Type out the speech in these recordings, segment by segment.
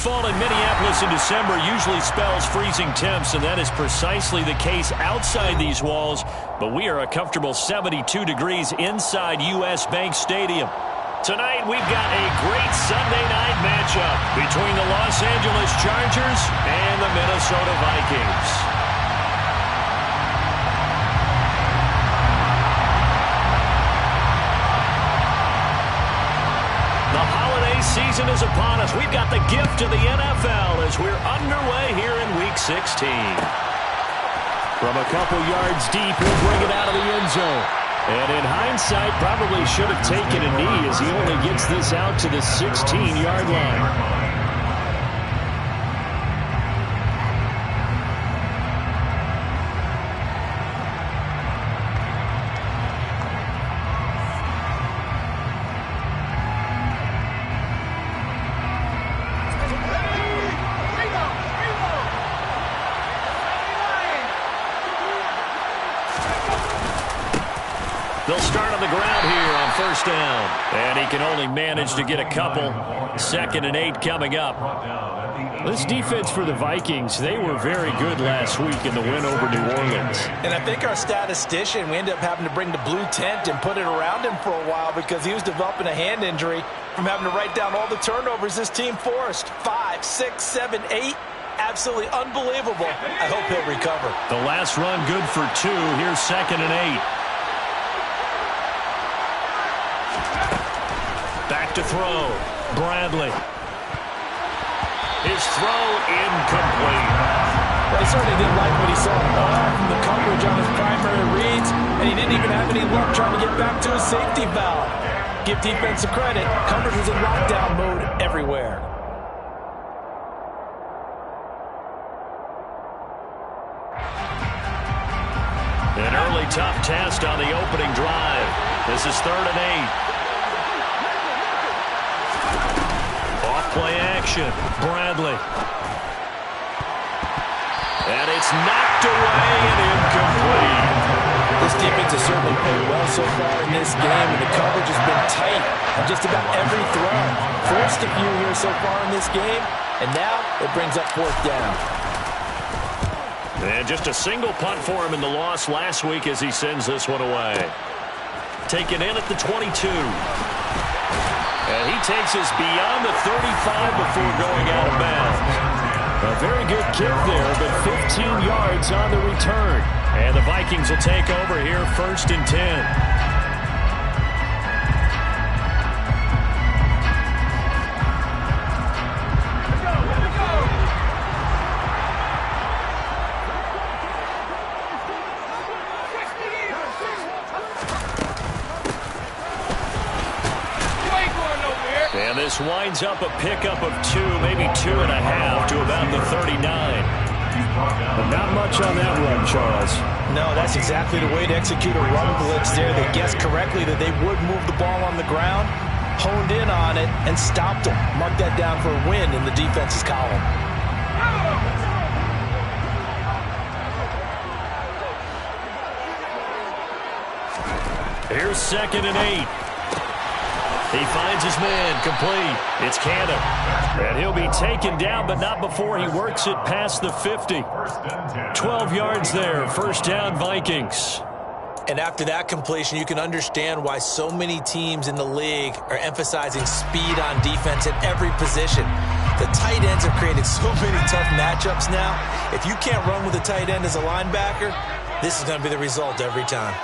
Fall in Minneapolis in December usually spells freezing temps, and that is precisely the case outside these walls. But we are a comfortable 72 degrees inside U.S. Bank Stadium. Tonight, we've got a great Sunday night matchup between the Los Angeles Chargers and the Minnesota Vikings. The holiday season is upon us. We've got the gift of the NFL as we're underway here in Week 16. From a couple yards deep, he'll bring it out of the end zone. And in hindsight, probably should have taken a knee as he only gets this out to the 16-yard line. They'll start on the ground here on first down. And he can only manage to get a couple. 2nd and 8 coming up. This defense for the Vikings, they were very good last week in the win over New Orleans. And I think our statistician, we ended up having to bring the blue tent and put it around him for a while because he was developing a hand injury from having to write down all the turnovers this team forced. 5, 6, 7, 8. Absolutely unbelievable. I hope he'll recover. The last run good for 2. Here's 2nd and 8. Back to throw. Bradley. His throw incomplete. Well, he certainly didn't like what he saw from the coverage on his primary reads, and he didn't even have any luck trying to get back to his safety valve. Give defensive credit. Coverage was in lockdown mode everywhere. An early tough test on the opening drive. This is 3rd and 8. Play action. Bradley. And it's knocked away and incomplete. This defense has certainly played well so far in this game, and the coverage has been tight on just about every throw. Forced a few here so far in this game, and now it brings up 4th down. And just a single punt for him in the loss last week as he sends this one away. Taken in at the 22. And he takes us beyond the 35 before going out of bounds. A very good kick there, but 15 yards on the return. And the Vikings will take over here 1st and 10. And this winds up a pickup of 2, maybe 2.5 to about the 39. But not much on that run, Charles. No, that's exactly the way to execute a run blitz there. They guessed correctly that they would move the ball on the ground, honed in on it, and stopped them. Mark that down for a win in the defense's column. Here's 2nd and 8. He finds his man, complete. It's Cannon. And he'll be taken down, but not before he works it past the 50. 12 yards there, 1st down Vikings. And after that completion, you can understand why so many teams in the league are emphasizing speed on defense at every position. The tight ends have created so many tough matchups now. If you can't run with a tight end as a linebacker, this is going to be the result every time.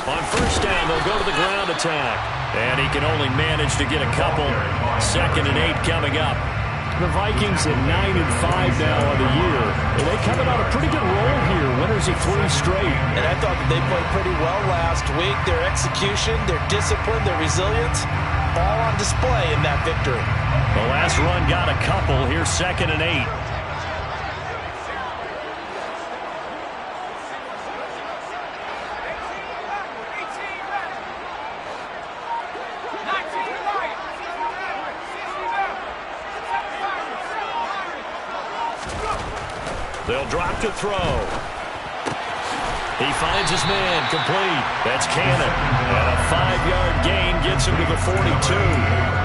On 1st down, they'll go to the ground attack. And he can only manage to get a couple. 2nd and 8 coming up. The Vikings at 9-5 now on the year. And they coming on a pretty good roll here. Winners of 3 straight. And I thought that they played pretty well last week. Their execution, their discipline, their resilience, all on display in that victory. The last run got a couple. Here's 2nd and 8. They'll drop to throw. He finds his man, complete. That's Cannon. And a 5-yard gain gets him to the 42.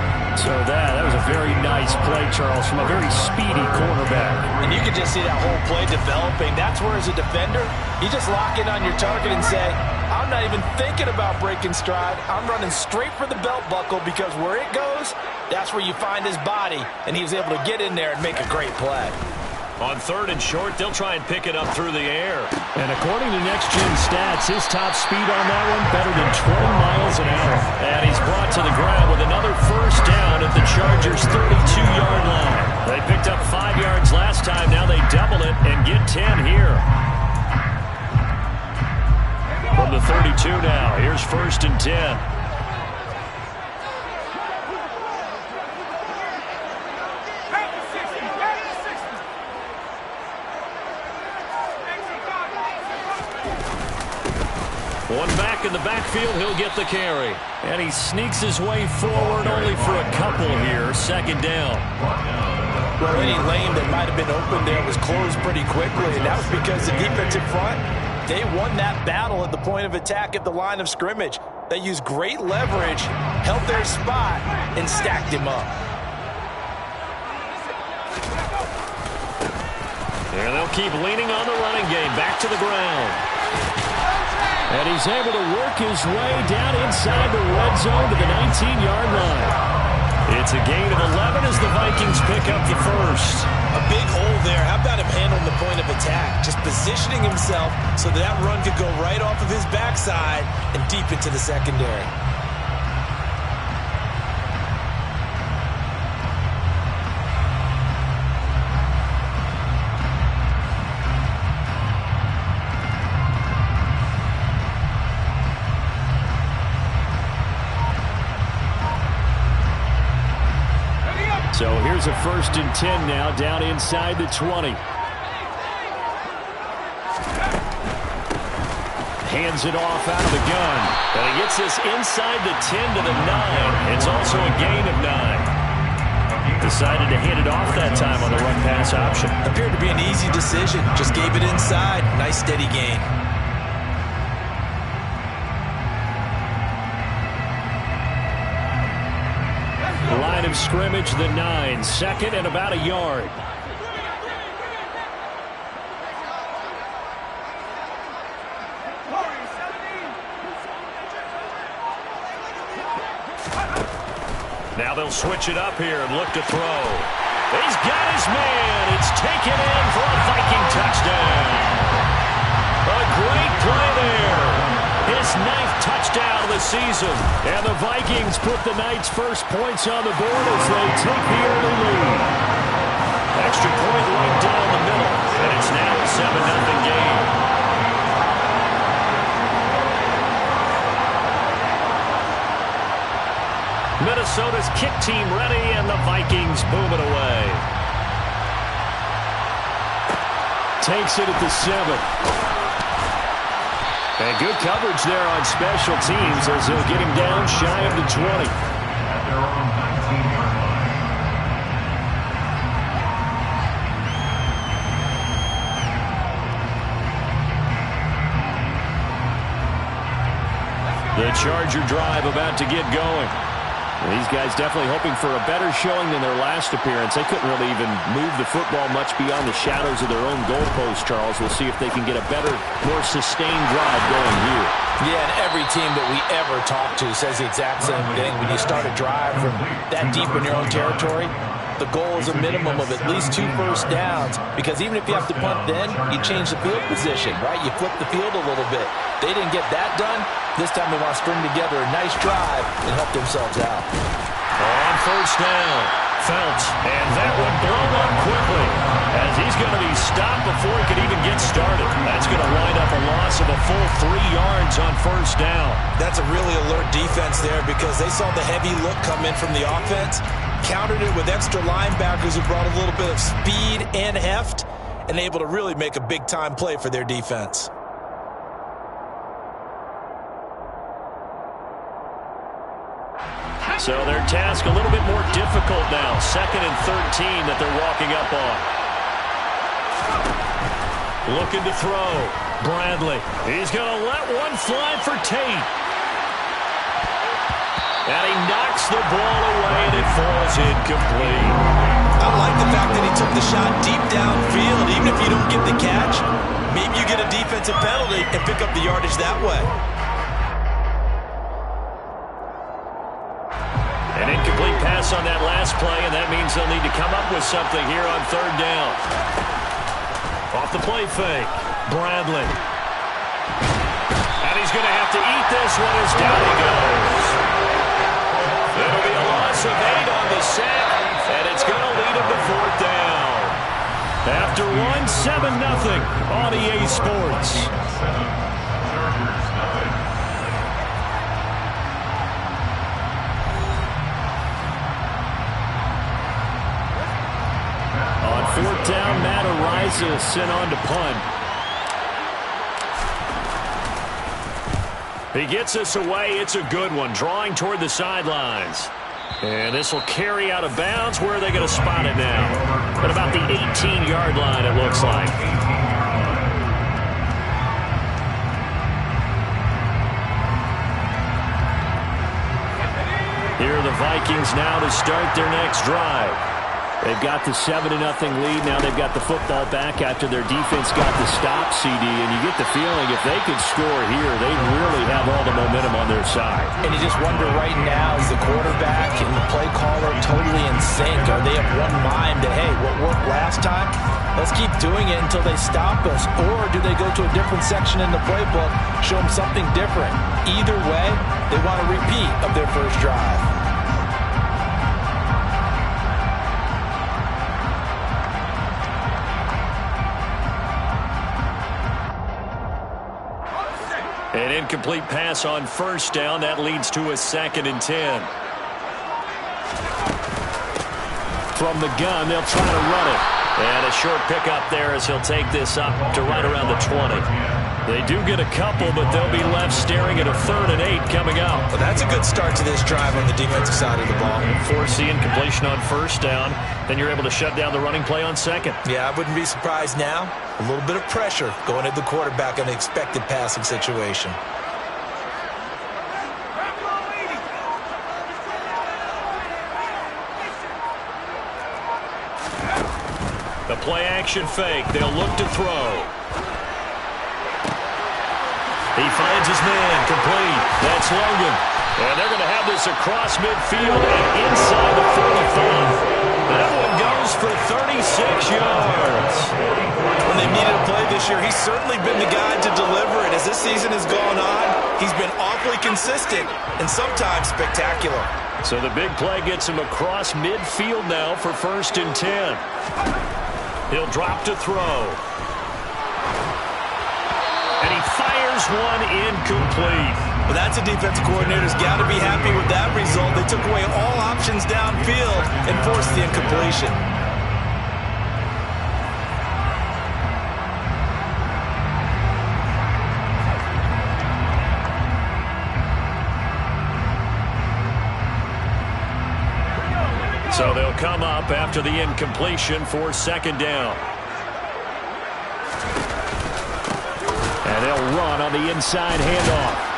very nice play, Charles, from a very speedy quarterback. And you can just see that whole play developing. That's where, as a defender, you just lock in on your target and say, I'm not even thinking about breaking stride. I'm running straight for the belt buckle, because where it goes, that's where you find his body. And he was able to get in there and make a great play. On 3rd and short, they'll try and pick it up through the air. And according to Next Gen Stats, his top speed on that one better than 20 miles an hour. And he's brought to the ground with another first down at the Chargers' 32-yard line. They picked up 5 yards last time. Now they double it and get 10 here. From the 32 now, here's 1st and 10. One back in the backfield, he'll get the carry. And he sneaks his way forward only for a couple here. 2nd down. Well, any lane that might have been open there was closed pretty quickly, and that was because the defensive front, they won that battle at the point of attack at the line of scrimmage. They used great leverage, held their spot, and stacked him up. And they'll keep leaning on the running game. Back to the ground. And he's able to work his way down inside the red zone to the 19-yard line. It's a gain of 11 as the Vikings pick up the first. A big hole there. How about him handling the point of attack? Just positioning himself so that run could go right off of his backside and deep into the secondary. So here's a 1st and 10 now, down inside the 20. Hands it off out of the gun. And he gets this inside the 10 to the 9. It's also a gain of 9. Decided to hand it off that time on the run pass option. Appeared to be an easy decision. Just gave it inside. Nice steady gain. Line of scrimmage, the 9. 2nd and about a yard. Now they'll switch it up here and look to throw. He's got his man. It's taken in for a Viking touchdown. A great play there. His 9th touchdown of the season. And the Vikings put the Knights' first points on the board as they take the early lead. Extra point right down the middle. And it's now a 7-0 game. Minnesota's kick team ready, and the Vikings boom it away. Takes it at the 7. And good coverage there on special teams as he'll get him down shy of the 20. The Charger drive about to get going. Well, these guys definitely hoping for a better showing than their last appearance. They couldn't really even move the football much beyond the shadows of their own goalpost, Charles. We'll see if they can get a better, more sustained drive going here. Yeah, and every team that we ever talk to says the exact same thing. When you start a drive from that deep in your own territory, the goal is a minimum of at least 2 first downs, because even if you have to punt then, you change the field position, right? You flip the field a little bit. They didn't get that done. This time they want to string together a nice drive and help themselves out. On first down, Felt, and that one blown up quickly as he's going to be stopped before he could even get started. That's going to wind up a loss of a full 3 yards on first down. That's a really alert defense there, because they saw the heavy look come in from the offense, countered it with extra linebackers who brought a little bit of speed and heft, and able to really make a big-time play for their defense. So their task a little bit more difficult now. 2nd and 13 that they're walking up on. Looking to throw. Bradley. He's going to let one fly for Tate. And he knocks the ball away, and it falls incomplete. I like the fact that he took the shot deep downfield. Even if you don't get the catch, maybe you get a defensive penalty and pick up the yardage that way. An incomplete pass on that last play, and that means they'll need to come up with something here on third down. Off the play fake, Bradley. And he's going to have to eat this one as down he goes. It'll be a loss of 8 on the sack, and it's going to lead him to fourth down. After 7-0 on EA Sports. On fourth down, Matt Araiza is sent on to punt. He gets us away. It's a good one, drawing toward the sidelines. And this will carry out of bounds. Where are they going to spot it now? At about the 18-yard line, it looks like. Here are the Vikings now to start their next drive. They've got the 7-0 lead. Now they've got the football back after their defense got the stop, CD. And you get the feeling if they could score here, they really have all the momentum on their side. And you just wonder right now, is the quarterback and the play caller totally in sync? Are they of one mind that, hey, what worked last time, let's keep doing it until they stop us? Or do they go to a different section in the playbook, show them something different? Either way, they want a repeat of their first drive. An incomplete pass on first down. That leads to a 2nd and 10. From the gun, they'll try to run it. And a short pickup there as he'll take this up to right around the 20. They do get a couple, but they'll be left staring at a 3rd and 8 coming up. Well, that's a good start to this drive on the defensive side of the ball. Force the incompletion on first down. Then you're able to shut down the running play on second. Yeah, I wouldn't be surprised now. A little bit of pressure going at the quarterback in an expected passing situation. The play-action fake. They'll look to throw. He finds his man. Complete. That's Logan. And they're going to have this across midfield and inside the 45. That one goes for 36 yards. When they needed a play this year, he's certainly been the guy to deliver it. As this season has gone on, he's been awfully consistent and sometimes spectacular. So the big play gets him across midfield now for 1st and 10. He'll drop to throw. And he fires one incomplete. Well, that's a defensive coordinator's got to be happy with that result. They took away all options downfield and forced the incompletion. So they'll come up after the incompletion for 2nd down. And they'll run on the inside handoff.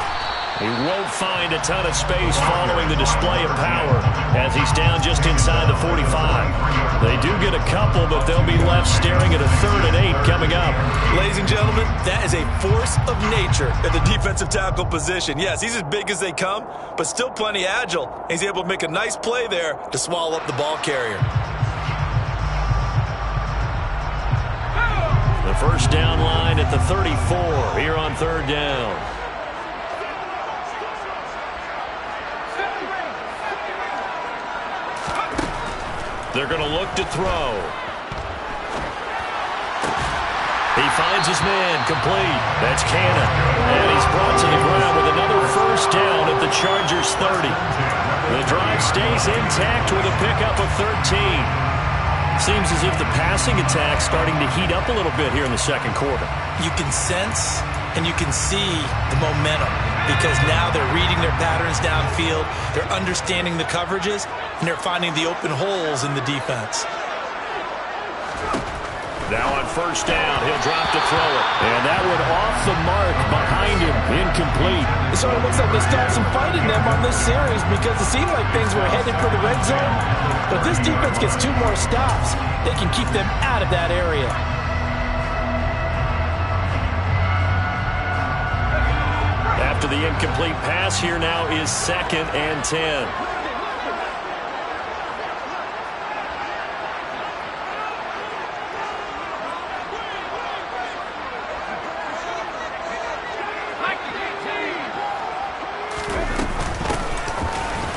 He won't find a ton of space following the display of power as he's down just inside the 45. They do get a couple, but they'll be left staring at a 3rd and 8 coming up. Ladies and gentlemen, that is a force of nature at the defensive tackle position. Yes, he's as big as they come, but still plenty agile. He's able to make a nice play there to swallow up the ball carrier. The first down line at the 34 here on 3rd down. They're going to look to throw. He finds his man, complete. That's Cannon. And he's brought to the ground with another first down at the Chargers 30. The drive stays intact with a pickup of 13. Seems as if the passing attack's starting to heat up a little bit here in the second quarter. You can sense and you can see the momentum because now they're reading their patterns downfield, they're understanding the coverages, and they're finding the open holes in the defense. Now on first down, he'll drop to throw it. And that one off the mark behind him, incomplete. It sort of looks like they still have some fight in them on this series because it seemed like things were headed for the red zone. But if this defense gets 2 more stops, they can keep them out of that area. After the incomplete pass, here now is 2nd and 10.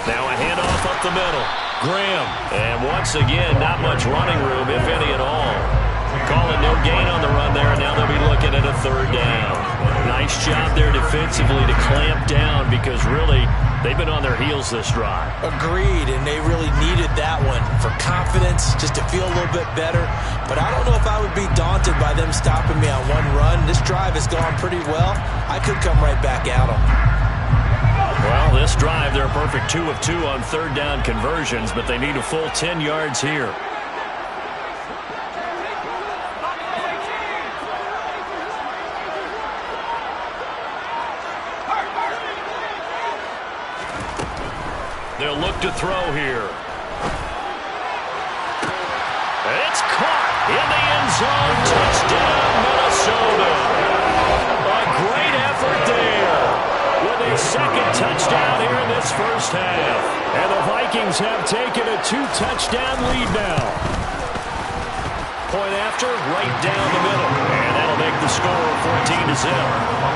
Now a handoff up the middle. Graham. And once again, not much running room, if any at all. Calling no gain on the run there, and now they'll be looking at a 3rd down. Nice job there defensively to clamp down because really they've been on their heels this drive. Agreed, and they really needed that one for confidence, just to feel a little bit better. But I don't know if I would be daunted by them stopping me on one run. This drive has gone pretty well. I could come right back at them. Well, this drive, they're a perfect 2 of 2 on 3rd down conversions, but they need a full 10 yards here. They'll look to throw here. It's caught in the end zone. Touchdown, Minnesota. A great effort there with a 2nd touchdown here in this first half. And the Vikings have taken a 2-touchdown lead now. Point after, right down the middle. And that'll make the score 14-0.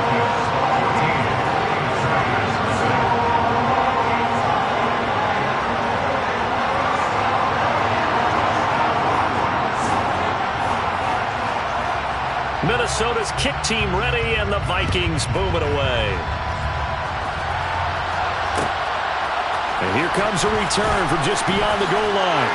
Minnesota's kick team ready, and the Vikings boom it away. And here comes a return from just beyond the goal line.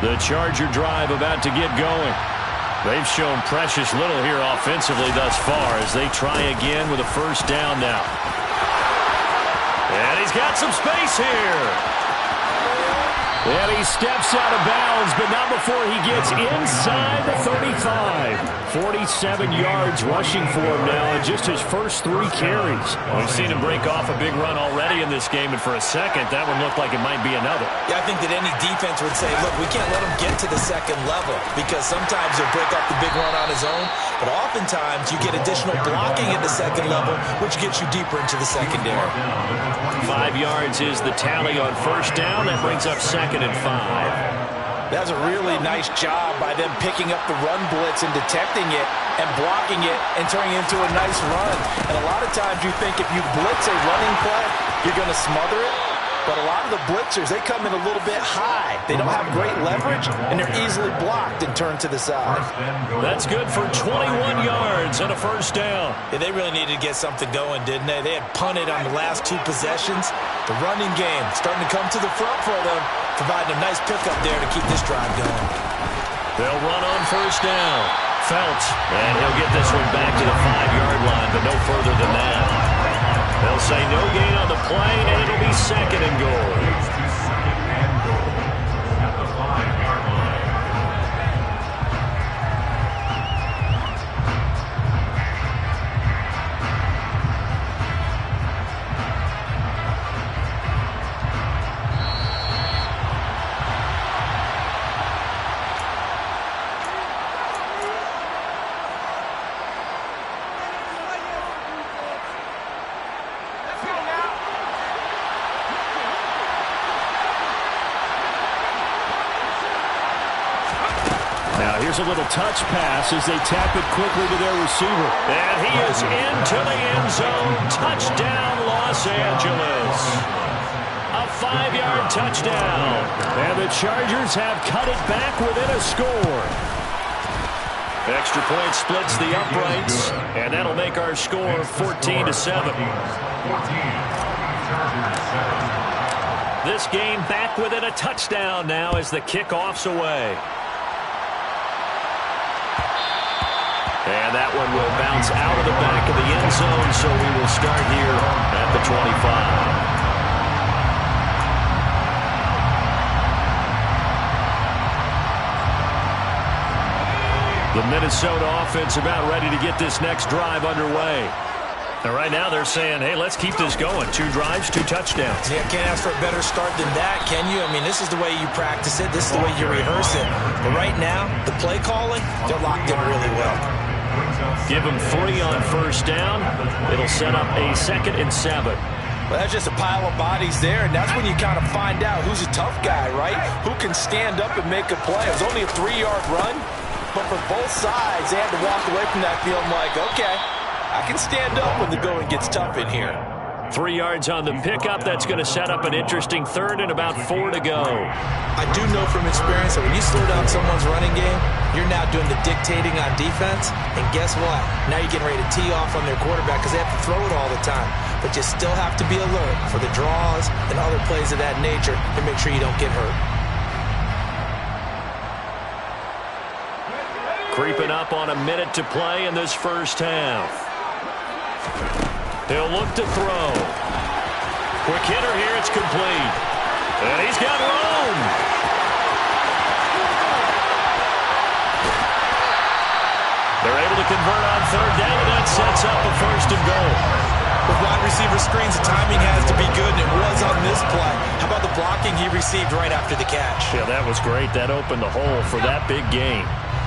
The Charger drive about to get going. They've shown precious little here offensively thus far as they try again with a 1st down now. And he's got some space here. And he steps out of bounds, but not before he gets inside the 35. 47 yards rushing for him now in just his first 3 carries. We've seen him break off a big run already in this game, and for a second, that one looked like it might be another. Yeah, I think that any defense would say, look, we can't let him get to the 2nd level because sometimes he'll break off the big run on his own, but oftentimes you get additional blocking at the 2nd level, which gets you deeper into the secondary. 5 yards is the tally on 1st down. That brings up 2nd and 5. That's a really nice job by them picking up the run blitz and detecting it and blocking it and turning it into a nice run. And a lot of times you think if you blitz a running play, you're going to smother it. But a lot of the blitzers, they come in a little bit high. They don't have great leverage, and they're easily blocked and turned to the side. That's good for 21 yards and a 1st down. Yeah, they really needed to get something going, didn't they? They had punted on the last 2 possessions. The running game starting to come to the front for them, providing a nice pickup there to keep this drive going. They'll run on 1st down. Felt, and he'll get this one back to the 5-yard line, but no further than that. They'll say no gain on the play, and it'll be 2nd and goal. Here's a little touch pass as they tap it quickly to their receiver. And he is into the end zone. Touchdown, Los Angeles. A 5-yard touchdown. And the Chargers have cut it back within a score. Extra point splits the uprights, and that'll make our score 14-7. This game back within a touchdown now as the kickoff's away. And that one will bounce out of the back of the end zone, so we will start here at the 25. The Minnesota offense about ready to get this next drive underway. And right now they're saying, hey, let's keep this going. 2 drives, 2 touchdowns. Yeah, can't ask for a better start than that, can you? I mean, this is the way you practice it. This is the way you rehearse it. But right now, the play calling, they're locked in really well. Give them 3 on first down. It'll set up a 2nd and 7. Well, that's just a pile of bodies there, and that's when you kind of find out who's a tough guy, right? Who can stand up and make a play. It was only a 3-yard run. But for both sides, they had to walk away from that field like, okay, I can stand up when the going gets tough in here. 3 yards on the pickup. That's going to set up an interesting 3rd and about 4 to go. I do know from experience that when you slow down someone's running game, you're now doing the dictating on defense. And guess what? Now you're getting ready to tee off on their quarterback because they have to throw it all the time. But you still have to be alert for the draws and other plays of that nature to make sure you don't get hurt. Creeping up on a minute to play in this first half. He'll look to throw. Quick hitter here, it's complete. And he's got room. They're able to convert on 3rd down, and that sets up a 1st and goal. With wide receiver screens, the timing has to be good, and it was on this play. How about the blocking he received right after the catch? Yeah, that was great. That opened the hole for that big gain.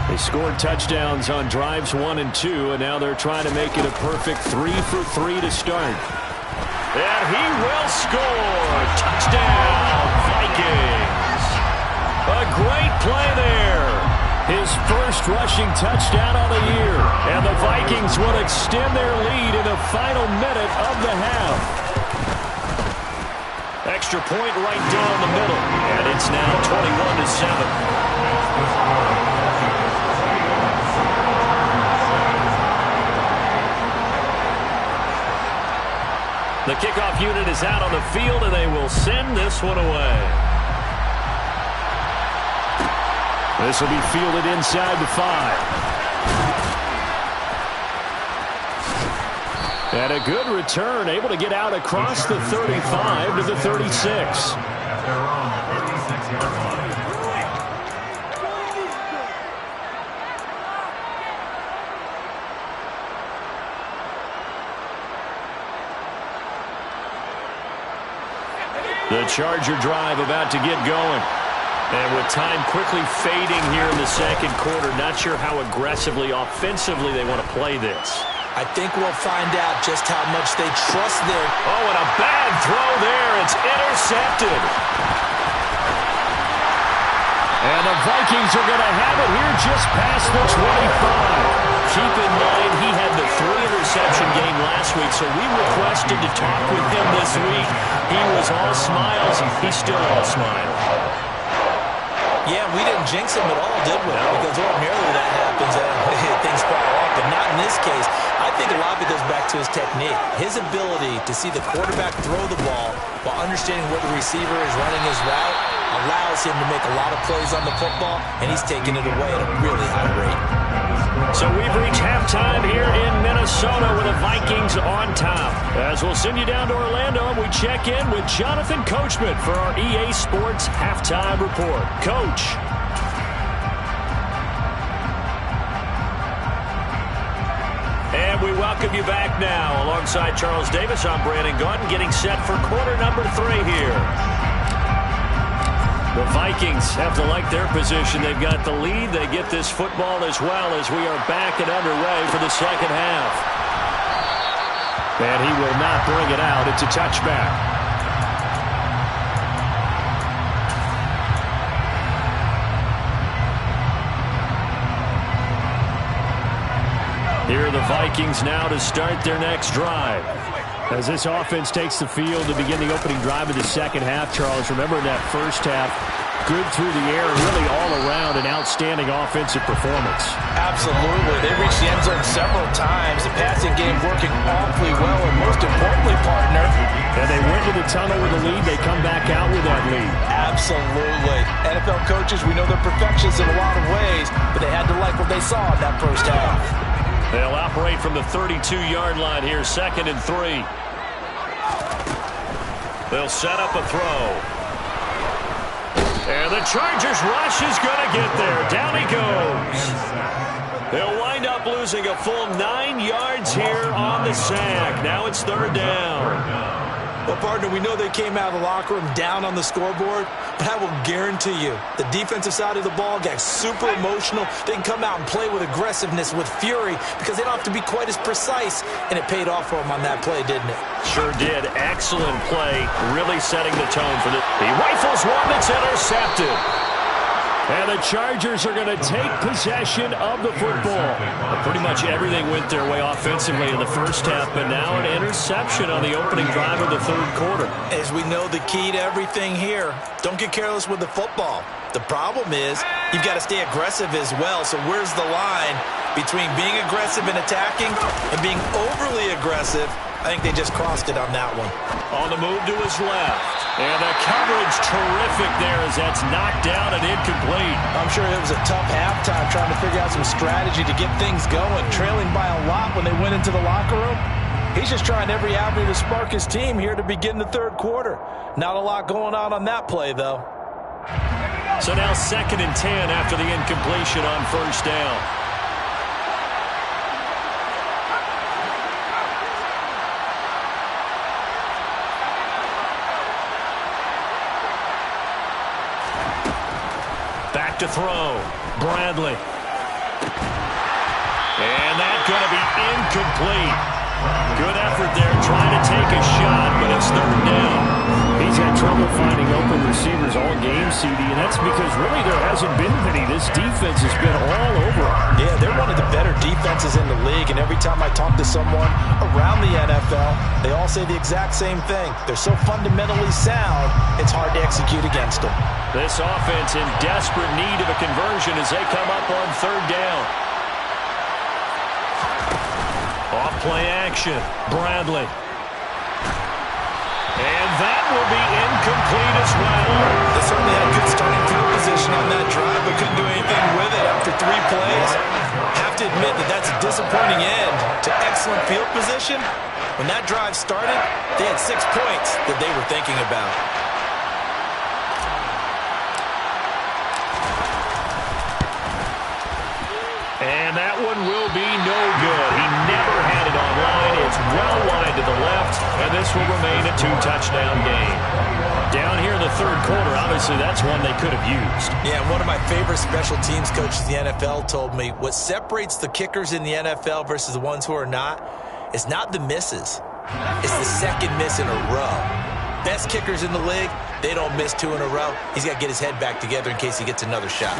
They scored touchdowns on drives 1 and 2, and now they're trying to make it a perfect 3 for 3 to start. And he will score. Touchdown, Vikings. A great play there. His first rushing touchdown of the year. And the Vikings will extend their lead in the final minute of the half. Extra point right down the middle. And it's now 21-7. The kickoff unit is out on the field, and they will send this one away. This will be fielded inside the 5. And a good return, able to get out across the 35 to the 36. The Charger drive about to get going. And with time quickly fading here in the second quarter, not sure how aggressively, offensively they want to play this. I think we'll find out just how much they trust their... Oh, and a bad throw there. It's intercepted. And the Vikings are going to have it here just past the 25. Keep in mind, he had the 3-interception game last week, so we requested to talk with him this week. He was all smiles. He's still all smiles. Yeah, we didn't jinx him at all, did we? No. Because ordinarily that happens and things fall off, but not in this case. I think a lot of it goes back to his technique. His ability to see the quarterback throw the ball while understanding where the receiver is running his route allows him to make a lot of plays on the football, and he's taking it away at a really high rate. So we've reached halftime here in Minnesota with the Vikings on top. As we'll send you down to Orlando, and we check in with Jonathan Coachman for our EA Sports Halftime Report. Coach. And we welcome you back now. Alongside Charles Davis, I'm Brandon Gaudin, getting set for quarter number 3 here. The Vikings have to like their position. They've got the lead. They get this football as well as we are back and underway for the second half. And he will not bring it out. It's a touchback. Here are the Vikings now to start their next drive. As this offense takes the field to begin the opening drive of the second half, Charles, remember in that first half, good through the air, really all around an outstanding offensive performance. Absolutely. They reached the end zone several times. The passing game working awfully well, and most importantly, partner. And they went to the tunnel with a lead. They come back out with that lead. Absolutely. NFL coaches, we know they're perfectionists in a lot of ways, but they had to like what they saw in that first half. separate from the 32-yard line here, 2nd and 3. They'll set up a throw. And the Chargers rush is going to get there. Down he goes. They'll wind up losing a full 9 yards here on the sack. Now it's 3rd down. Well, partner, we know they came out of the locker room down on the scoreboard, but I will guarantee you the defensive side of the ball got super emotional. They can come out and play with aggressiveness, with fury, because they don't have to be quite as precise, and it paid off for them on that play, didn't it? Sure did. Excellent play, really setting the tone for the... He rifles one that's intercepted. And the Chargers are going to take possession of the football. Pretty much everything went their way offensively in the first half, but now an interception on the opening drive of the 3rd quarter. As we know, the key to everything here, don't get careless with the football. The problem is you've got to stay aggressive as well. So where's the line between being aggressive and attacking and being overly aggressive? I think they just crossed it on that one. On the move to his left. And the coverage terrific there as that's knocked down and incomplete. I'm sure it was a tough halftime trying to figure out some strategy to get things going. Trailing by a lot when they went into the locker room. He's just trying every avenue to spark his team here to begin the 3rd quarter. Not a lot going on that play, though. So now 2nd and 10 after the incompletion on 1st down. To throw. Bradley. And that's going to be incomplete. Good effort there trying to take a shot, but it's 3rd down. He's had trouble finding open receivers all game, CD, and that's because really there hasn't been many. This defense has been all over him. Yeah, they're one of the better defenses in the league, and every time I talk to someone around the NFL, they all say the exact same thing. They're so fundamentally sound, it's hard to execute against them. This offense in desperate need of a conversion as they come up on 3rd down. Off play action. Bradley. And that will be incomplete as well. They certainly had good starting field position on that drive, but couldn't do anything with it after 3 plays. Have to admit that that's a disappointing end to excellent field position. When that drive started, they had 6 points that they were thinking about. And that one will be no good. He never had it online. It's well wide to the left, and this will remain a 2-touchdown game. Down here in the 3rd quarter, obviously that's one they could have used. Yeah, one of my favorite special teams coaches in the NFL told me what separates the kickers in the NFL versus the ones who are not is not the misses. It's the 2nd miss in a row. Best kickers in the league, they don't miss 2 in a row. He's got to get his head back together in case he gets another shot.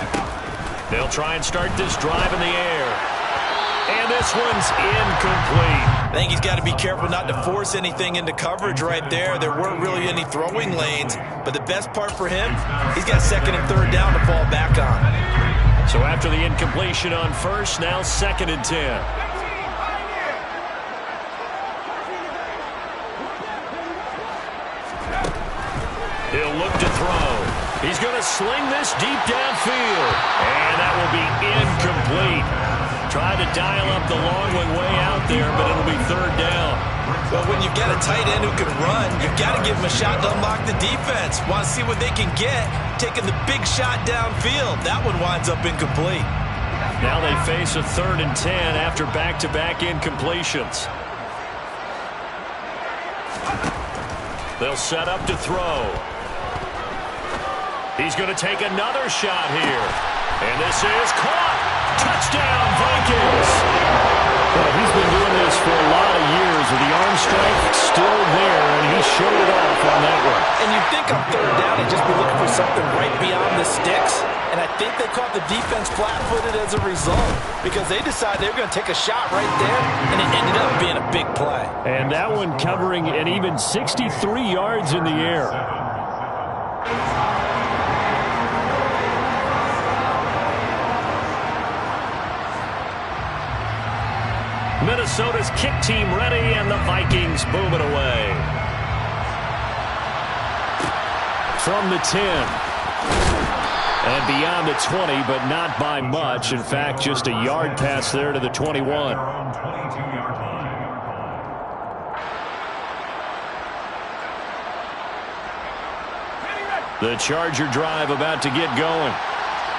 They'll try and start this drive in the air. And this one's incomplete. I think he's got to be careful not to force anything into coverage right there. There weren't really any throwing lanes. But the best part for him, he's got 2nd and 3rd down to fall back on. So after the incompletion on 1st, now 2nd and 10. He'll look to throw. He's going to sling this deep downfield. And that will be incomplete. Tried to dial up the long way out there, but it'll be 3rd down. Well, when you've got a tight end who can run, you've got to give him a shot to unlock the defense. Want to see what they can get, taking the big shot downfield. That one winds up incomplete. Now they face a 3rd and 10 after back-to-back incompletions. They'll set up to throw. He's going to take another shot here. And this is caught. Touchdown, Vikings. Well, he's been doing this for a lot of years, with the arm strength still there, and he showed it off on that one. And you think on 3rd down, he'd just be looking for something right beyond the sticks. And I think they caught the defense flat-footed as a result, because they decided they were going to take a shot right there, and it ended up being a big play. And that one covering an even 63 yards in the air. Minnesota's kick team ready, and the Vikings move it away. From the 10. And beyond the 20, but not by much. In fact, just a yard pass there to the 21. The Charger drive about to get going.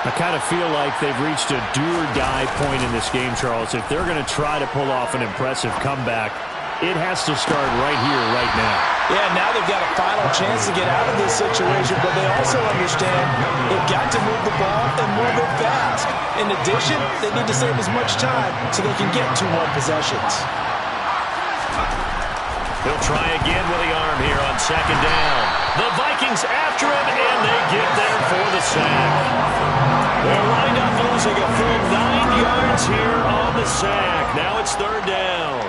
I kind of feel like they've reached a do-or-die point in this game, Charles. If they're going to try to pull off an impressive comeback, it has to start right here, right now. Yeah, now they've got a final chance to get out of this situation, but they also understand they've got to move the ball and move it fast. In addition, they need to save as much time so they can get 2 more possessions. He'll try again with the arm here on second down. The Vikings after him, and they get there for the sack. They'll wind up losing a full 9 yards here on the sack. Now it's third down.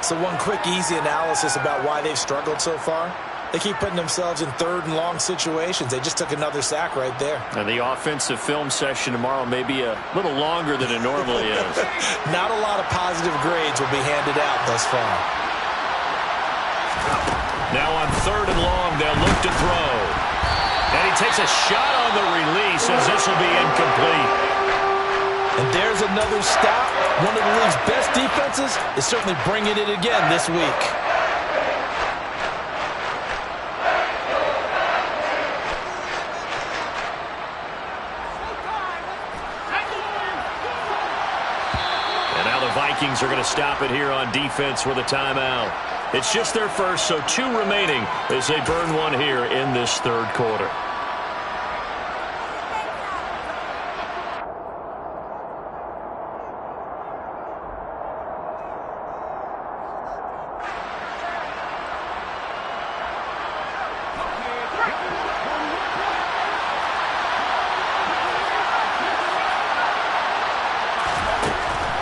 So one quick, easy analysis about why they've struggled so far. They keep putting themselves in third and long situations. They just took another sack right there. And the offensive film session tomorrow may be a little longer than it normally is. Not a lot of positive grades will be handed out thus far. Now on third and long, they'll look to throw. And he takes a shot on the release as this will be incomplete. And there's another stop. One of the league's best defenses is certainly bringing it again this week. And now the Vikings are going to stop it here on defense with a timeout. It's just their first, so 2 remaining as they burn one here in this third quarter.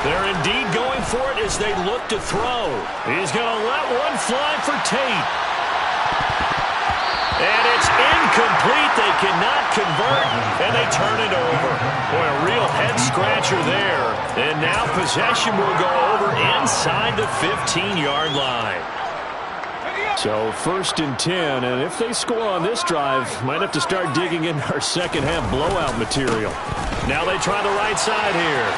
They're indeed going for it as they look to throw. He's going to let one fly for Tate. And it's incomplete. They cannot convert, and they turn it over. Boy, a real head-scratcher there. And now possession will go over inside the 15-yard line. So first and 10, and if they score on this drive, might have to start digging in our second-half blowout material. Now they try the right side here.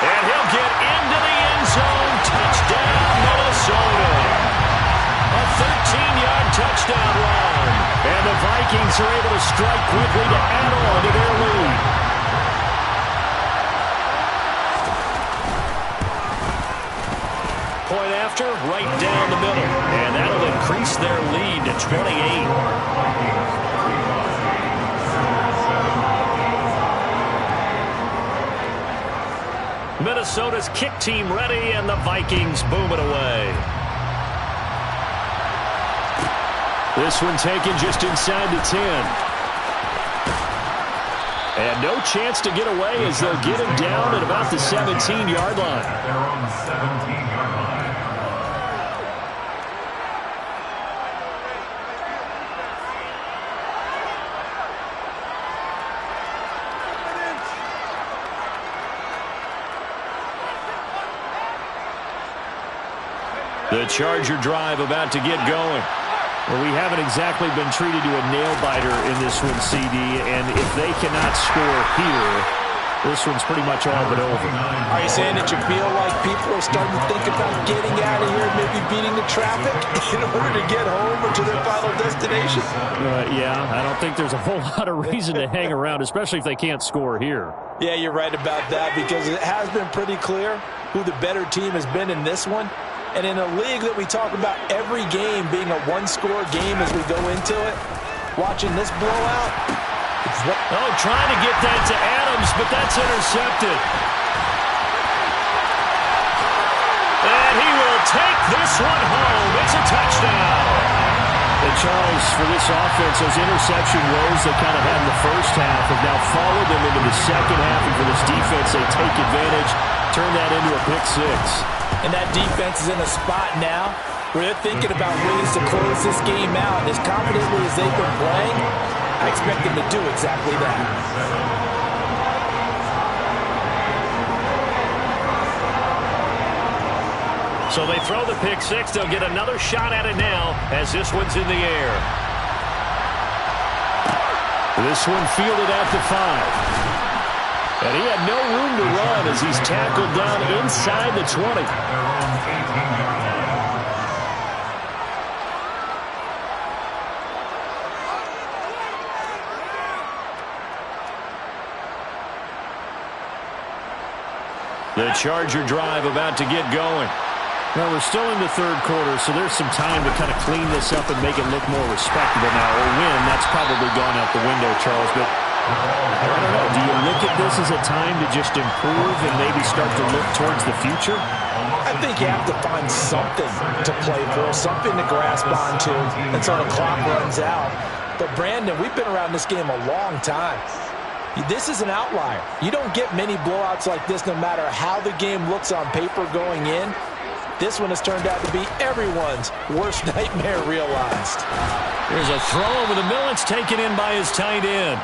And he'll get into the end zone. Touchdown, Minnesota. A 13-yard touchdown run. And the Vikings are able to strike quickly to add on to their lead. Point after, right down the middle. And that'll increase their lead to 28. Minnesota's kick team ready, and the Vikings boom it away. This one taken just inside the 10. And no chance to get away as they'll get him down at about the 17-yard line. They're on the 17-yard line. The Charger drive about to get going. Well, we haven't exactly been treated to a nail-biter in this one, CD, and if they cannot score here, this one's pretty much all but over. Are you saying that you feel like people are starting to think about getting out of here, maybe beating the traffic in order to get home or to their final destination? Yeah, I don't think there's a whole lot of reason to hang around, especially if they can't score here. Yeah, you're right about that, because it has been pretty clear who the better team has been in this one. And in a league that we talk about every game being a one-score game as we go into it, watching this blowout, trying to get that to Adams, but that's intercepted. And he will take this one home. It's a touchdown. And Charles, for this offense, those interception woes they kind of had in the first half have now followed them into the second half, and for this defense, they take advantage, turn that into a pick six. And that defense is in a spot now where they're thinking about ways to close this game out. As confidently as they've been playing, I expect them to do exactly that. So they throw the pick six. They'll get another shot at it now as this one's in the air. This one fielded at the 5. And he had no room to run as he's tackled down inside the 20. The Charger drive about to get going. Well, we're still in the third quarter, so there's some time to kind of clean this up and make it look more respectable now. A win, that's probably gone out the window, Charles. But I don't know. Do you look at this as a time to just improve and maybe start to look towards the future? I think you have to find something to play for, something to grasp onto until the clock runs out. But, Brandon, we've been around this game a long time. This is an outlier. You don't get many blowouts like this no matter how the game looks on paper going in. This one has turned out to be everyone's worst nightmare realized. There's a throw over the middle. It's taken in by his tight end.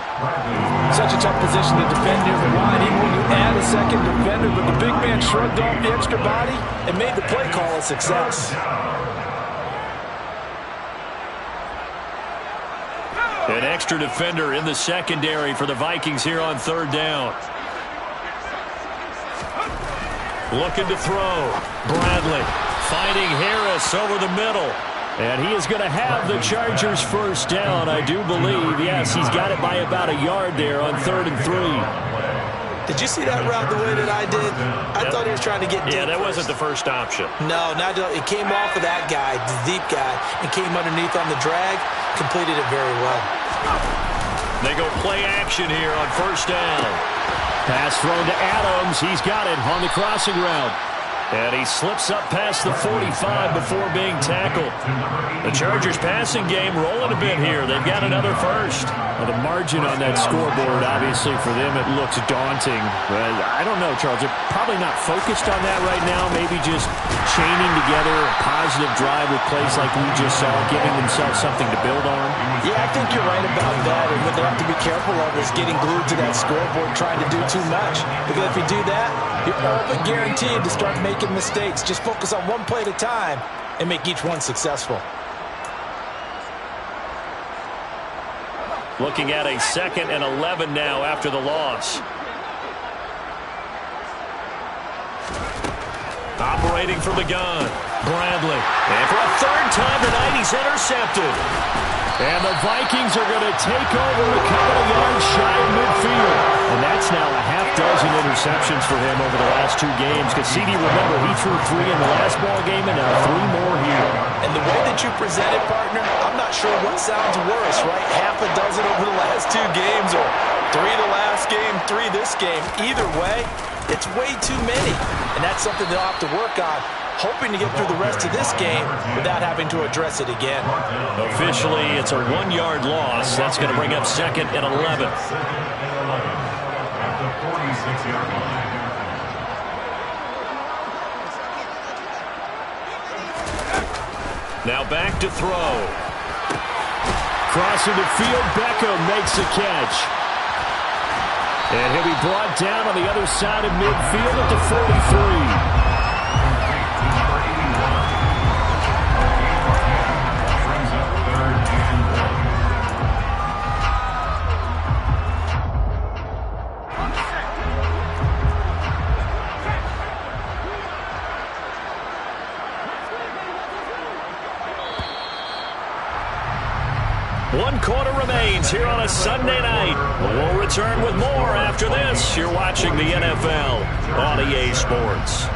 Such a tough position to defend near the line, even when you add a second defender, but the big man shrugged off the extra body and made the play call a success. An extra defender in the secondary for the Vikings here on third down. Looking to throw. Bradley finding Harris over the middle. And he is going to have the Chargers first down, I do believe. Yes, he's got it by about a yard there on 3rd and 3. Did you see that route the way that I did? I thought he was trying to get deep. Yeah, that wasn't the first option. No, it came off of that guy, the deep guy, and came underneath on the drag. Completed it very well. They go play action here on first down. Pass thrown to Adams. He's got it on the crossing route. And he slips up past the 45 before being tackled. The Chargers passing game rolling a bit here. They've got another first. Well, the margin on that scoreboard, obviously, for them, it looks daunting. But I don't know, Charles. They're probably not focused on that right now. Maybe just chaining together a positive drive with plays like we just saw, giving themselves something to build on. Yeah, I think you're right about that. And what they have to be careful of is getting glued to that scoreboard, trying to do too much. Because if you do that, you're all but guaranteed to start making mistakes. Just focus on one play at a time and make each one successful. Looking at a 2nd and 11 now after the loss. Operating from the gun. Bradley. And for a 3rd time tonight, he's intercepted. And the Vikings are going to take over a couple of yards shy of midfield. And that's now a half dozen interceptions for him over the last 2 games. Because CD, remember, he threw 3 in the last ball game and now 3 more here. And the way that you present it, partner, I'm not sure what sounds worse, right? Half a dozen over the last 2 games or 3 the last game, 3 this game. Either way, it's way too many. And that's something they'll have to work on, hoping to get through the rest of this game without having to address it again. Officially, it's a 1-yard loss. That's going to bring up 2nd and 11. At the 46-yard line. Now back to throw. Crossing the field, Beckham makes a catch. And he'll be brought down on the other side of midfield at the 43. One quarter remains here on a Sunday night. We'll return with more after this. You're watching the NFL on EA Sports.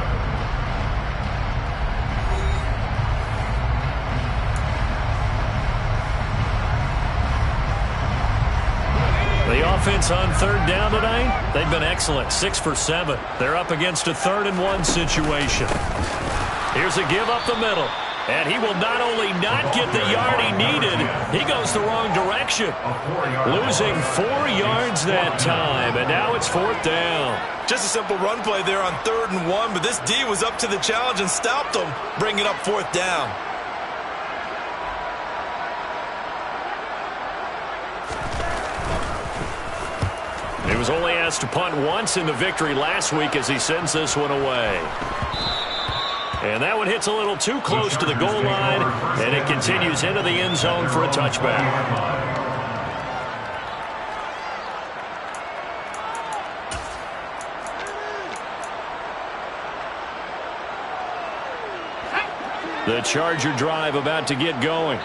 The offense on 3rd down tonight, they've been excellent. 6 for 7. They're up against a 3rd and 1 situation. Here's a give up the middle. And he will not only not get the yard he needed, he goes the wrong direction. Losing 4 yards that time, and now it's 4th down. Just a simple run play there on 3rd and 1, but this D was up to the challenge and stopped him, bringing up 4th down. He was only asked to punt once in the victory last week as he sends this one away. And that one hits a little too close to the goal line, and it continues into the end zone for a touchback. The Charger drive about to get going.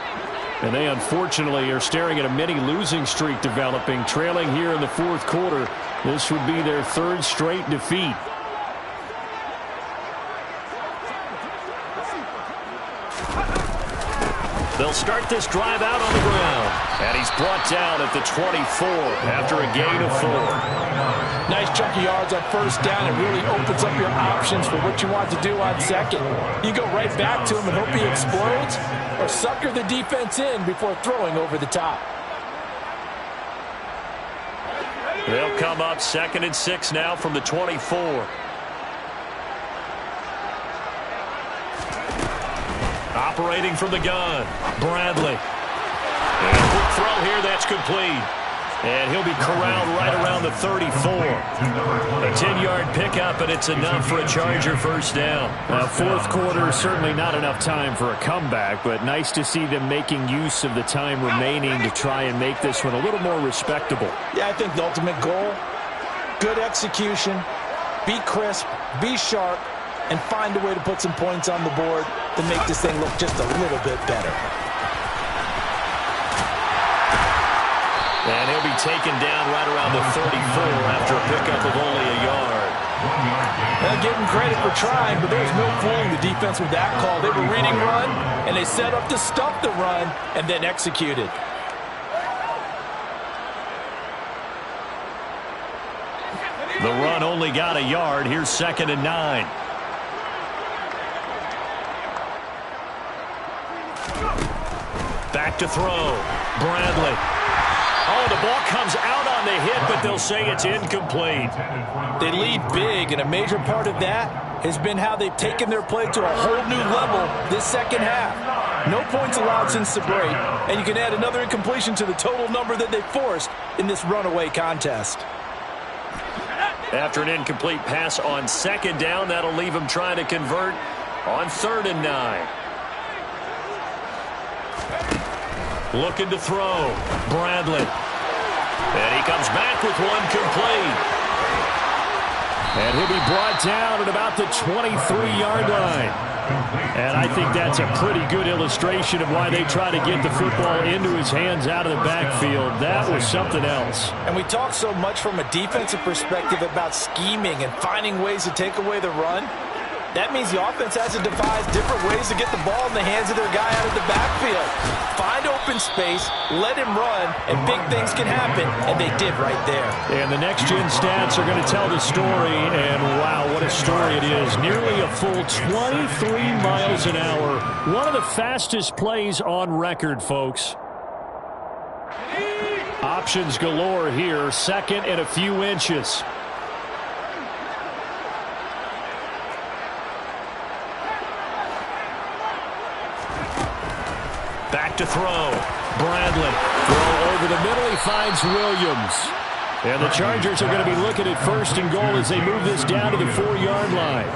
And they unfortunately are staring at a mini losing streak developing, trailing here in the fourth quarter. This would be their third straight defeat. They'll start this drive out on the ground. And he's brought down at the 24 after a gain of 4. Nice chunk of yards on first down. It really opens up your options for what you want to do on second. You go right back to him and hope he explodes, or sucker the defense in before throwing over the top. They'll come up 2nd and 6 now from the 24. Operating from the gun, Bradley. And a quick throw here, that's complete. And he'll be corralled right around the 34. A 10-yard pickup, and it's enough for a Charger first down. Fourth quarter, certainly not enough time for a comeback, but nice to see them making use of the time remaining to try and make this one a little more respectable. Yeah, I think the ultimate goal, good execution, be crisp, be sharp, and find a way to put some points on the board to make this thing look just a little bit better. And he'll be taken down right around the 34 after a pickup of only a yard. Well, give him credit for trying, but there's no fooling the defense with that call. They were reading run, and they set up to stop the run and then executed. The run only got a yard. Here's 2nd and 9. Back to throw. Bradley. Oh, the ball comes out on the hit, but they'll say it's incomplete. They lead big, and a major part of that has been how they've taken their play to a whole new level this second half. No points allowed since the break, and you can add another incompletion to the total number that they forced in this runaway contest. After an incomplete pass on 2nd down, that'll leave them trying to convert on 3rd and 9. Looking to throw. Bradley. And he comes back with one complete. And he'll be brought down at about the 23-yard line. And I think that's a pretty good illustration of why they try to get the football into his hands out of the backfield. That was something else. And we talk so much from a defensive perspective about scheming and finding ways to take away the run. That means the offense has to devise different ways to get the ball in the hands of their guy out of the backfield. Find open space, let him run, and big things can happen, and they did right there. And the next-gen stats are going to tell the story, and wow, what a story it is. Nearly a full 23 miles an hour. One of the fastest plays on record, folks. Options galore here, 2nd and a few inches. Back to throw. Bradley. Throw over the middle. He finds Williams. And the Chargers are going to be looking at 1st and goal as they move this down to the 4-yard line.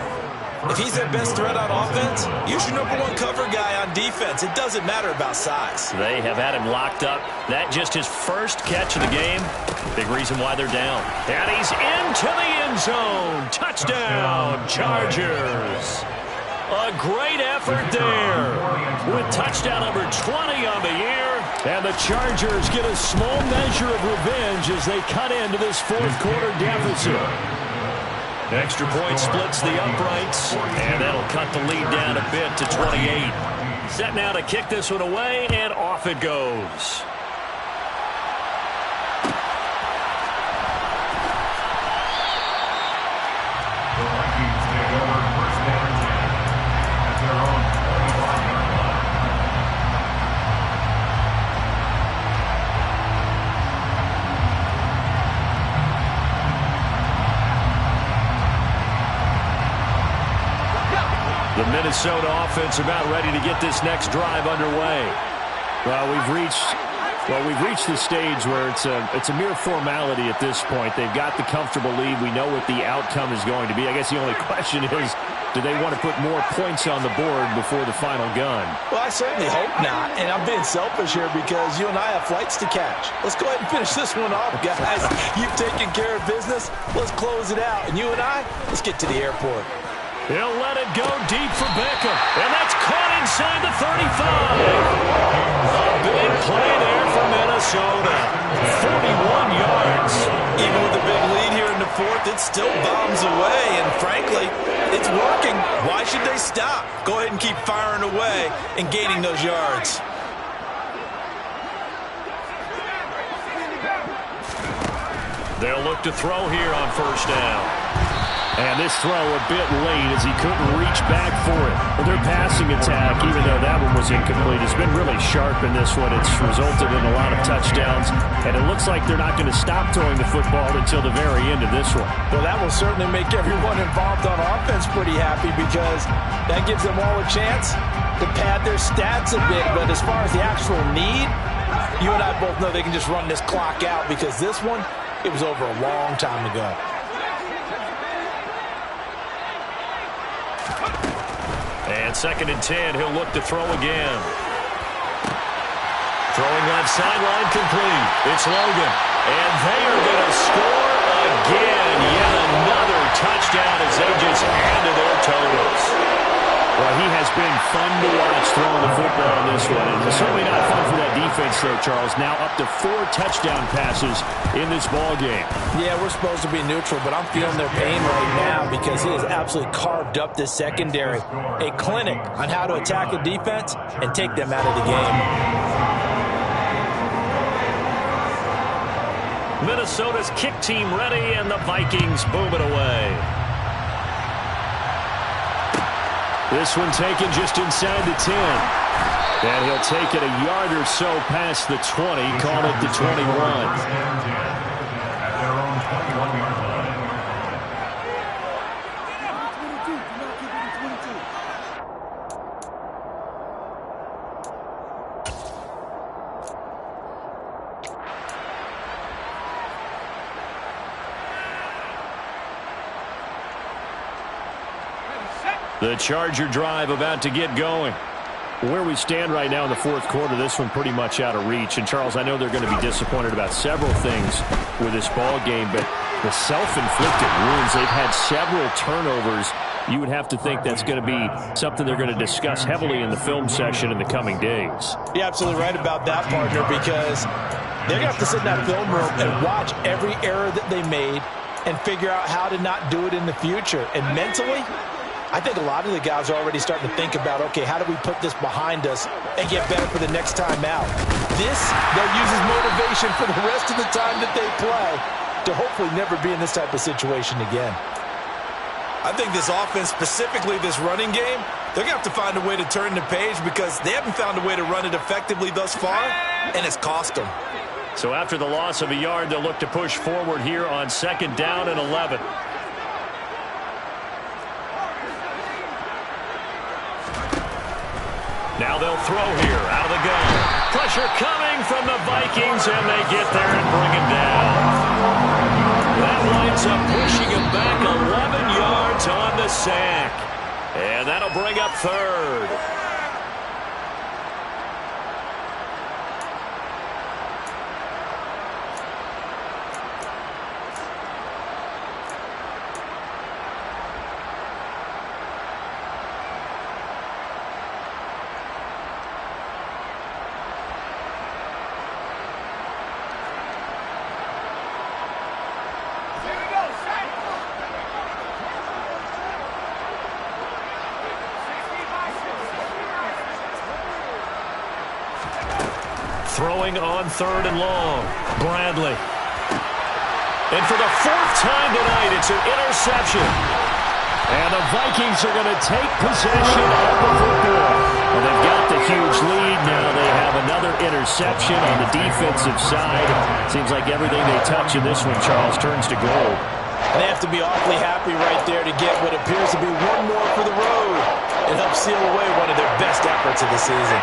If he's their best threat on offense, use your #1 cover guy on defense. It doesn't matter about size. They have had him locked up. That just his first catch of the game. Big reason why they're down. And he's into the end zone. Touchdown, Chargers. A great effort there with touchdown number 20 on the year. And the Chargers get a small measure of revenge as they cut into this fourth quarter deficit. Extra point splits the uprights, and that'll cut the lead down a bit to 28. Set now to kick this one away, and off it goes. The Minnesota offense about ready to get this next drive underway. Well, we've reached the stage where it's a mere formality at this point. They've got the comfortable lead. We know what the outcome is going to be. I guess the only question is, do they want to put more points on the board before the final gun? Well, I certainly hope not. And I'm being selfish here because you and I have flights to catch. Let's go ahead and finish this one off, guys. You've taken care of business. Let's close it out. And you and I, let's get to the airport. He'll let it go deep for Beckham. And that's caught inside the 35. A big play there for Minnesota. 41 yards. Even with the big lead here in the fourth, it still bombs away. And frankly, it's working. Why should they stop? Go ahead and keep firing away and gaining those yards. They'll look to throw here on first down. And this throw a bit late as he couldn't reach back for it. Well, their passing attack, even though that one was incomplete, has been really sharp in this one. It's resulted in a lot of touchdowns, and it looks like they're not going to stop throwing the football until the very end of this one. Well, that will certainly make everyone involved on offense pretty happy because that gives them all a chance to pad their stats a bit. But as far as the actual need, you and I both know they can just run this clock out because this one, it was over a long time ago. And 2nd and 10, he'll look to throw again. Throwing left sideline complete. It's Logan. And they are going to score again. Yet another touchdown as they just add to their totals. Well, he has been fun to watch throwing the football in this one. And it's certainly not fun for that defense, though, Charles. Now up to 4 touchdown passes in this ball game. Yeah, we're supposed to be neutral, but I'm feeling their pain right now because he has absolutely carved up this secondary. A clinic on how to attack a defense and take them out of the game. Minnesota's kick team ready, and the Vikings boom it away. This one taken just inside the 10. And he'll take it a yard or so past the 20, call it the 21. At their own 21-yard line. The Charger drive about to get going. Where we stand right now in the fourth quarter, this one pretty much out of reach. And, Charles, I know they're going to be disappointed about several things with this ball game, but the self-inflicted wounds, they've had several turnovers. You would have to think that's going to be something they're going to discuss heavily in the film session in the coming days. You're absolutely right about that, partner, because they're going to have to sit in that film room and watch every error that they made and figure out how to not do it in the future. And mentally, I think a lot of the guys are already starting to think about, okay, how do we put this behind us and get better for the next time out? This, they'll use as motivation for the rest of the time that they play to hopefully never be in this type of situation again. I think this offense, specifically this running game, they're going to have to find a way to turn the page because they haven't found a way to run it effectively thus far, and it's cost them. So after the loss of a yard, they'll look to push forward here on 2nd down and 11. Now they'll throw here out of the gun. Pressure coming from the Vikings, and they get there and bring him down. That winds up pushing him back 11 yards on the sack. And that'll bring up 3rd. Throwing on 3rd and long. Bradley. And for the 4th time tonight, it's an interception. And the Vikings are going to take possession of the football. Well, they've got the huge lead. Now they have another interception on the defensive side. Seems like everything they touch in this one, Charles, turns to gold. And they have to be awfully happy right there to get what appears to be one more for the road and help seal away one of their best efforts of the season.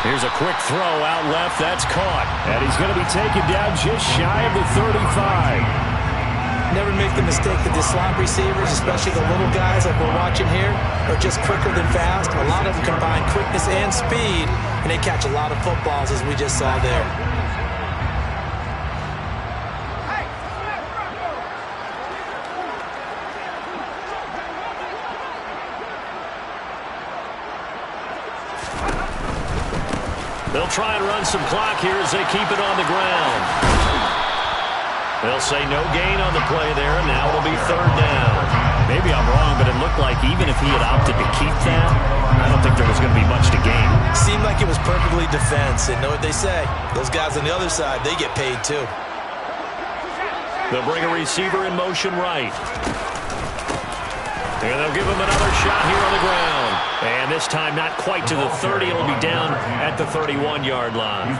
Here's a quick throw out left. That's caught. And he's going to be taken down just shy of the 35. Never make the mistake that the slot receivers, especially the little guys like we're watching here, are just quicker than fast. A lot of them combine quickness and speed, and they catch a lot of footballs as we just saw there. try and run some clock here as they keep it on the ground. They'll say no gain on the play there, and now it'll be third down. Maybe I'm wrong, but it looked like even if he had opted to keep that, I don't think there was going to be much to gain. Seemed like it was perfectly defense, and know what they say. Those guys on the other side, they get paid too. They'll bring a receiver in motion right. And they'll give him another shot here on the ground. And this time not quite to the 30. It'll be down at the 31-yard line.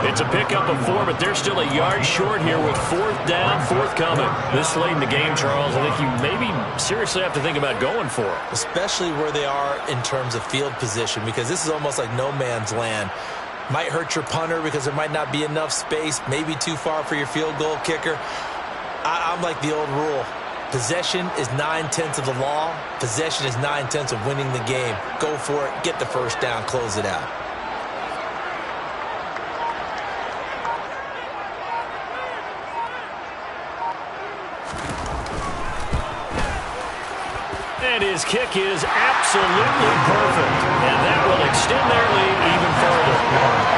It's a pickup of 4, but they're still a yard short here with fourth down, fourth coming. This late in the game, Charles, I think you maybe seriously have to think about going for it. Especially where they are in terms of field position, because this is almost like no man's land. Might hurt your punter because there might not be enough space, maybe too far for your field goal kicker. I'm like the old rule. Possession is 9/10 of the law. Possession is 9/10 of winning the game. Go for it. Get the first down. Close it out. And his kick is absolutely perfect. And that will extend their lead even further.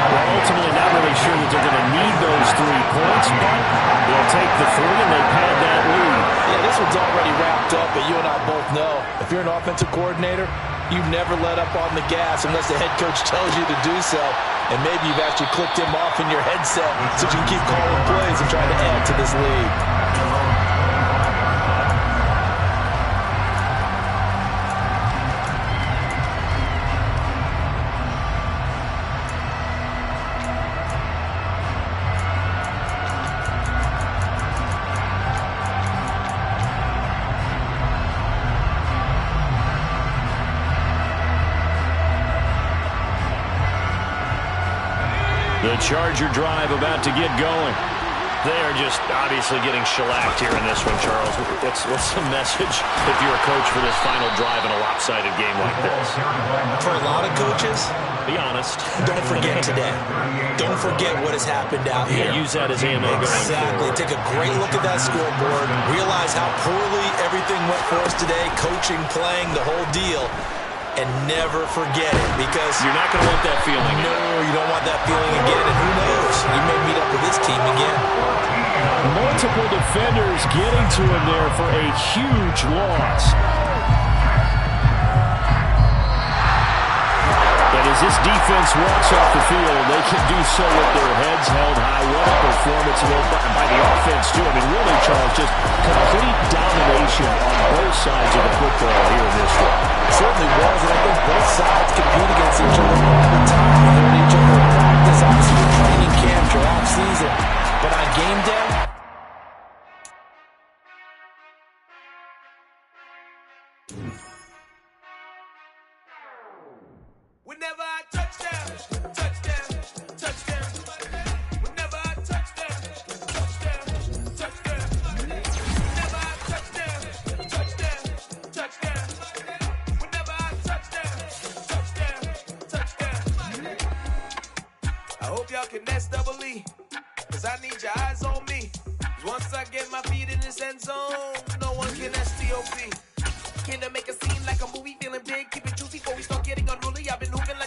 We're ultimately not really sure that they're going to need those 3 points, but they'll take the 3 and they've had that lead. Yeah, this one's already wrapped up, but you and I both know if you're an offensive coordinator, you never let up on the gas unless the head coach tells you to do so. And maybe you've actually clicked him off in your headset so you can keep calling plays and trying to add to this lead. The Charger drive about to get going. They are just obviously getting shellacked here in this one, Charles. What's the message if you're a coach for this final drive in a lopsided game like this? For a lot of coaches, be honest. don't forget today. Don't forget what has happened out here. Use that as ammo going Exactly. forward. Take a great look at that scoreboard. Realize how poorly everything went for us today. Coaching, playing, the whole deal. And never forget it, because You're not going to want that feeling. no, you don't want that feeling again. And who knows? You may meet up with this team again. Multiple defenders getting to him there for a huge loss. But as this defense walks off the field, they can do so with their heads held high. What a performance by the offense, too. I mean, really, Charles, just complete domination on both sides of the football here in this one. It certainly was, and I think both sides compete against each other all the time. They learn each other in practice, obviously in training camp, your off-season. But on game day, whenever I touch down, touchdown, touchdown. Whenever I touch down, touchdown, touchdown. Whenever I touch down, touchdown, touchdown. Whenever I touch down, touchdown, touchdown. I hope y'all can S-double-E, 'cause I need your eyes on me. 'Cause once I get my feet in this end zone, no one can STOP. Can I make a scene like a movie, feeling big, keep it juicy before we start getting unruly? I've been hooping